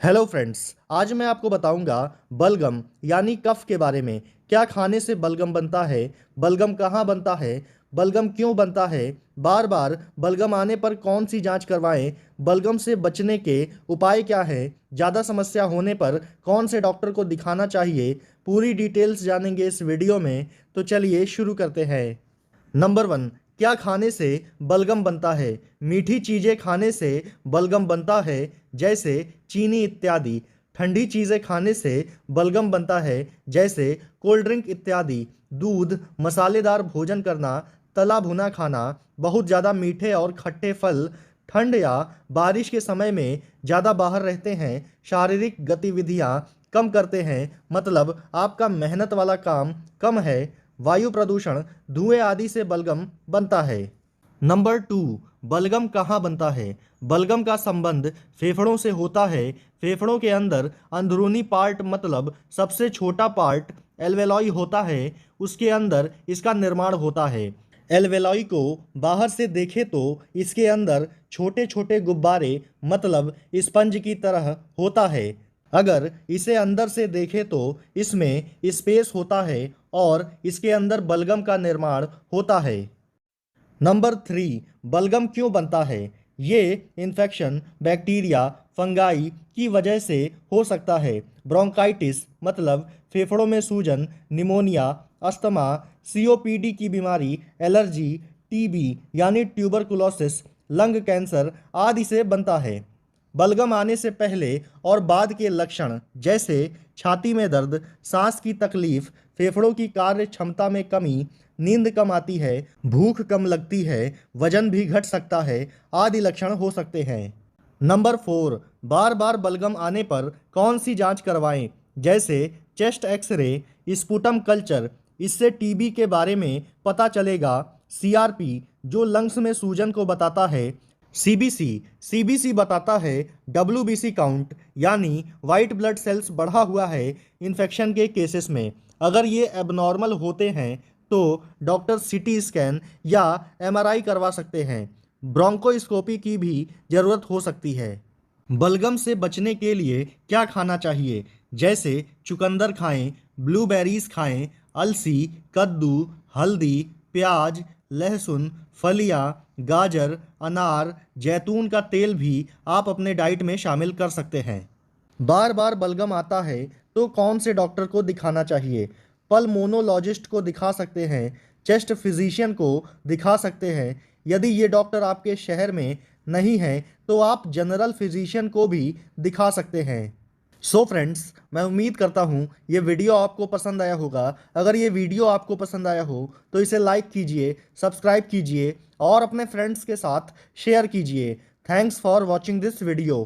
Hello friends. आज मैं आपको बताऊंगा बलगम यानी कफ के बारे में। क्या खाने से बलगम बनता है, बलगम कहाँ बनता है, बलगम क्यों बनता है, बार बार बलगम आने पर कौन सी जांच करवाएं, बलगम से बचने के उपाय क्या हैं, ज़्यादा समस्या होने पर कौन से डॉक्टर को दिखाना चाहिए। पूरी डिटेल्स जानेंगे इस वीडियो में। तो चलिए शुरू करते हैं। नंबर वन, क्या खाने से बलगम बनता है। मीठी चीज़ें खाने से बलगम बनता है, जैसे चीनी इत्यादि। ठंडी चीज़ें खाने से बलगम बनता है, जैसे कोल्ड ड्रिंक इत्यादि। दूध, मसालेदार भोजन करना, तला भुना खाना, बहुत ज़्यादा मीठे और खट्टे फल, ठंड या बारिश के समय में ज़्यादा बाहर रहते हैं, शारीरिक गतिविधियाँ कम करते हैं, मतलब आपका मेहनत वाला काम कम है, वायु प्रदूषण, धुएं आदि से बलगम बनता है। नंबर टू, बलगम कहाँ बनता है। बलगम का संबंध फेफड़ों से होता है। फेफड़ों के अंदर अंदरूनी पार्ट मतलब सबसे छोटा पार्ट एल्वेलॉय होता है, उसके अंदर इसका निर्माण होता है। एल्वेलॉय को बाहर से देखें तो इसके अंदर छोटे छोटे गुब्बारे मतलब स्पंज की तरह होता है। अगर इसे अंदर से देखें तो इसमें स्पेस होता है और इसके अंदर बलगम का निर्माण होता है। नंबर थ्री, बलगम क्यों बनता है। ये इन्फेक्शन बैक्टीरिया फंगाई की वजह से हो सकता है। ब्रोंकाइटिस मतलब फेफड़ों में सूजन, निमोनिया, अस्थमा, सीओपीडी की बीमारी, एलर्जी, टीबी यानी ट्यूबरकुलोसिस, लंग कैंसर आदि से बनता है। बलगम आने से पहले और बाद के लक्षण जैसे छाती में दर्द, सांस की तकलीफ, फेफड़ों की कार्य क्षमता में कमी, नींद कम आती है, भूख कम लगती है, वजन भी घट सकता है आदि लक्षण हो सकते हैं। नंबर फोर, बार बार बलगम आने पर कौन सी जांच करवाएं, जैसे चेस्ट एक्सरे, स्पुटम कल्चर, इससे टीबी के बारे में पता चलेगा। सीआरपी जो लंग्स में सूजन को बताता है। सीबीसी सीबीसी बताता है डब्ल्यूबीसी काउंट यानी वाइट ब्लड सेल्स बढ़ा हुआ है इन्फेक्शन के केसेस में। अगर ये एबनॉर्मल होते हैं तो डॉक्टर सीटी स्कैन या एमआरआई करवा सकते हैं। ब्रोंकोस्कोपी की भी ज़रूरत हो सकती है। बलगम से बचने के लिए क्या खाना चाहिए, जैसे चुकंदर खाएं, ब्लूबेरीज खाएं, अलसी, कद्दू, हल्दी, प्याज, लहसुन, फलियां, गाजर, अनार, जैतून का तेल भी आप अपने डाइट में शामिल कर सकते हैं। बार बार बलगम आता है तो कौन से डॉक्टर को दिखाना चाहिए। पल्मोनोलॉजिस्ट को दिखा सकते हैं, चेस्ट फिजिशियन को दिखा सकते हैं। यदि ये डॉक्टर आपके शहर में नहीं हैं तो आप जनरल फिजिशियन को भी दिखा सकते हैं। सो फ्रेंड्स, मैं उम्मीद करता हूँ ये वीडियो आपको पसंद आया होगा। अगर ये वीडियो आपको पसंद आया हो तो इसे लाइक कीजिए, सब्सक्राइब कीजिए और अपने फ्रेंड्स के साथ शेयर कीजिए। Thanks for watching this video.